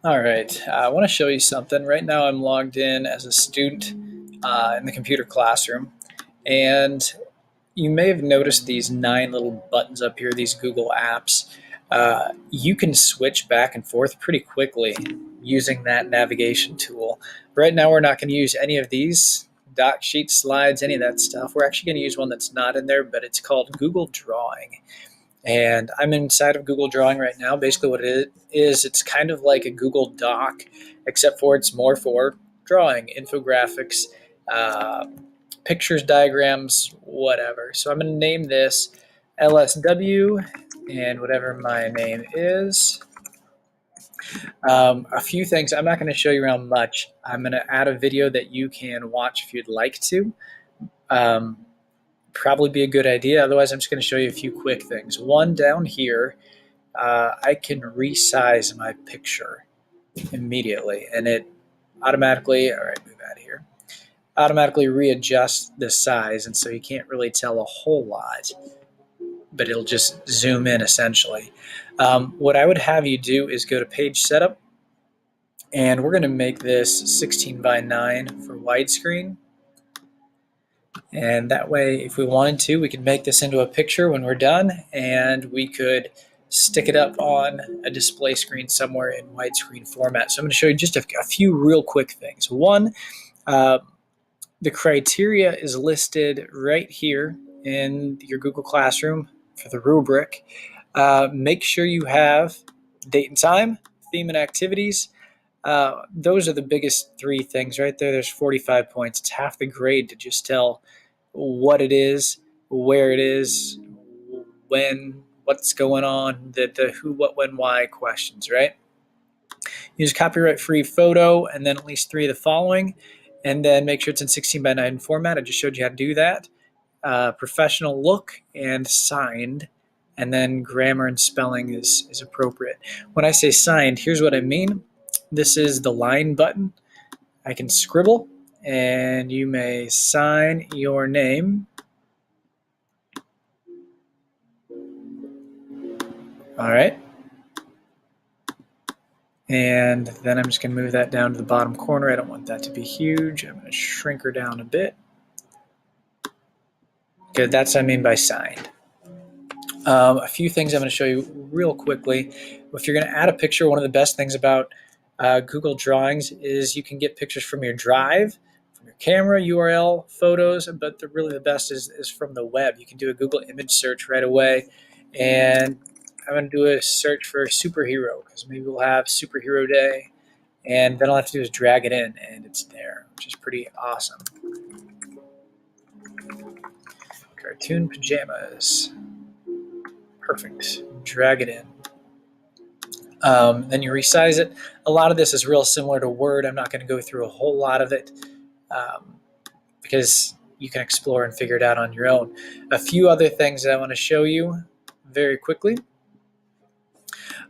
All right, I want to show you something. Right now I'm logged in as a student in the computer classroom, and you may have noticed these 9 little buttons up here, these Google apps. You can switch back and forth pretty quickly using that navigation tool. Right now we're not going to use any of these doc sheet slides, any of that stuff. We're actually going to use one that's not in there, but it's called Google Drawing. And I'm inside of Google Drawing right now. Basically, what it is, it's kind of like a Google Doc, except for it's more for drawing, infographics, uh, pictures, diagrams, whatever. So I'm going to name this LSW and whatever my name is. A few things. I'm not going to show you around much. I'm going to add a video that you can watch if you'd like to. Um, Probably be a good idea. Otherwise, I'm just going to show you a few quick things. One, down here, I can resize my picture immediately, and it automatically, all right, move out of here, automatically readjusts the size, and so you can't really tell a whole lot, but it'll just zoom in essentially. What I would have you do is go to page setup, and we're going to make this 16 by 9 for widescreen. And that way, if we wanted to, we could make this into a picture when we're done, and we could stick it up on a display screen somewhere in widescreen format. So I'm going to show you just a few real quick things. One, the criteria is listed right here in your Google Classroom for the rubric. Make sure you have date and time, theme and activities. Those are the biggest 3 things right there. There's 45 points. It's half the grade to just tell what it is, where it is, when, what's going on, the who, what, when, why questions, right? Use copyright-free photo and then at least 3 of the following, and then make sure it's in 16 by 9 format. I just showed you how to do that. Professional look and signed, and then grammar and spelling is appropriate. When I say signed, here's what I mean. This is the line button. I can scribble, and you may sign your name. All right. And then I'm just going to move that down to the bottom corner. I don't want that to be huge. I'm going to shrink her down a bit. Okay, that's what I mean by signed. A few things I'm going to show you real quickly. If you're going to add a picture, one of the best things about Google Drawings is you can get pictures from your drive, from your camera, URL, photos, but really the best is from the web. You can do a Google image search right away, and I'm going to do a search for superhero because maybe we'll have superhero day, and then all I have to do is drag it in, and it's there, which is pretty awesome. Cartoon pajamas. Perfect. Drag it in. Then you resize it. A lot of this is real similar to Word. I'm not going to go through a whole lot of it because you can explore and figure it out on your own. A few other things that I want to show you very quickly.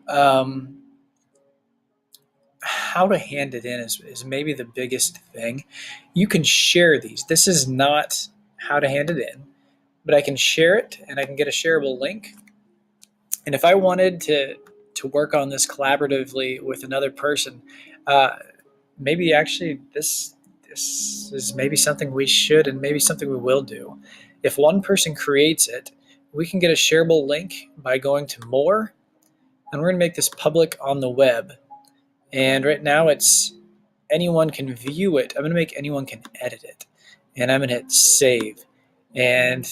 How to hand it in is maybe the biggest thing. You can share these. This is not how to hand it in, but I can share it and I can get a shareable link. And if I wanted to work on this collaboratively with another person, maybe actually this is maybe something we should and maybe something we will do. If one person creates it, we can get a shareable link by going to more, and we're going to make this public on the web. And right now it's anyone can view it. I'm going to make anyone can edit it, and I'm going to hit save. And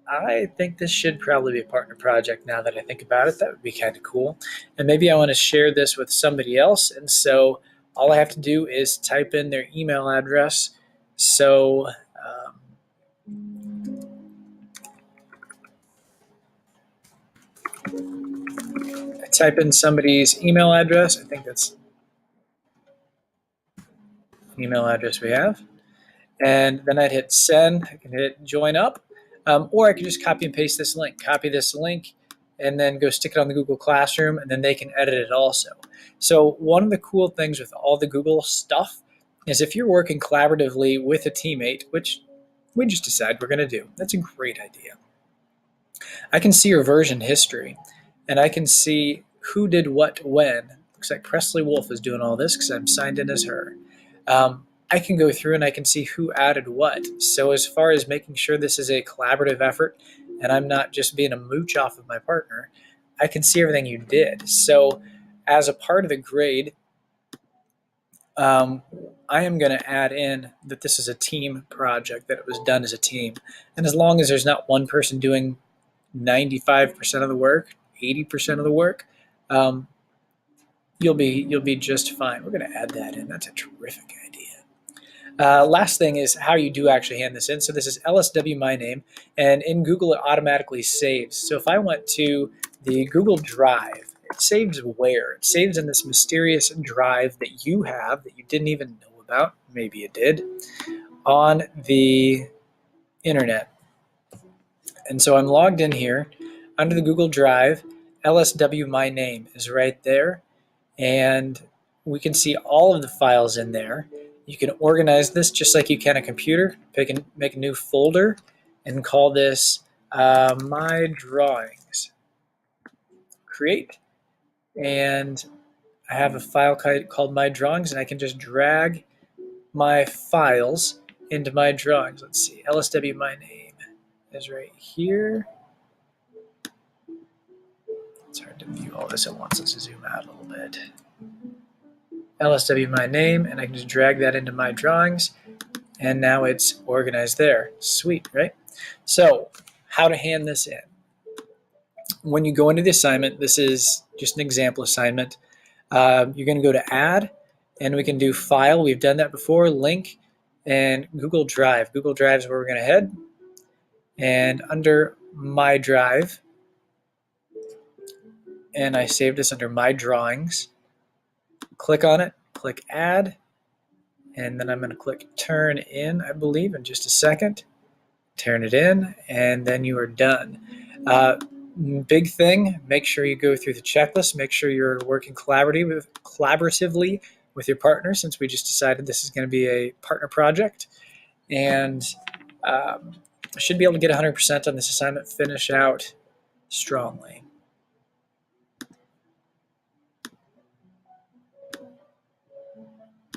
I think this should probably be a partner project now that I think about it. That would be kind of cool. And maybe I want to share this with somebody else. And so all I have to do is type in their email address. So I type in somebody's email address. I think that's the email address we have. And then I'd hit send. I can hit join up. Or I can just copy and paste this link. Copy this link and then go stick it on the Google Classroom, and then they can edit it also. So one of the cool things with all the Google stuff is if you're working collaboratively with a teammate, which we just decided we're going to do, that's a great idea. I can see your version history, and I can see who did what when. looks like Presley Wolf is doing all this because I'm signed in as her. I can go through and I can see who added what. So as far as making sure this is a collaborative effort and I'm not just being a mooch off of my partner, I can see everything you did. So as a part of the grade, I am going to add in that this is a team project, that it was done as a team. And as long as there's not one person doing 95% of the work, 80% of the work, you'll be just fine. We're going to add that in. That's a terrific idea. Last thing is how you do actually hand this in. So this is LSW my name, and in Google it automatically saves. So if I went to the Google Drive, it saves where? It saves in this mysterious drive that you have that you didn't even know about, maybe you did, on the internet. And so I'm logged in here under the Google Drive. LSW my name is right there, and we can see all of the files in there. You can organize this just like you can a computer. Make a new folder and call this My Drawings. Create. And I have a file called My Drawings, and I can just drag my files into My Drawings. Let's see, LSW my name is right here. It's hard to view all this at once. Let's zoom out a little bit. LSW my name, and I can just drag that into My Drawings, and now it's organized there. Sweet, right? So how to hand this in. When you go into the assignment, this is just an example assignment. You're going to go to Add, and we can do File. We've done that before. Link, and Google Drive. Google Drive is where we're going to head. And under My Drive, and I saved this under My Drawings. Click on it, click Add, and then I'm going to click Turn In, I believe, in just a second. Turn it in, and then you are done. Big thing, make sure you go through the checklist. Make sure you're working collaboratively with your partner, since we just decided this is going to be a partner project. And I should be able to get 100% on this assignment, finish out strongly.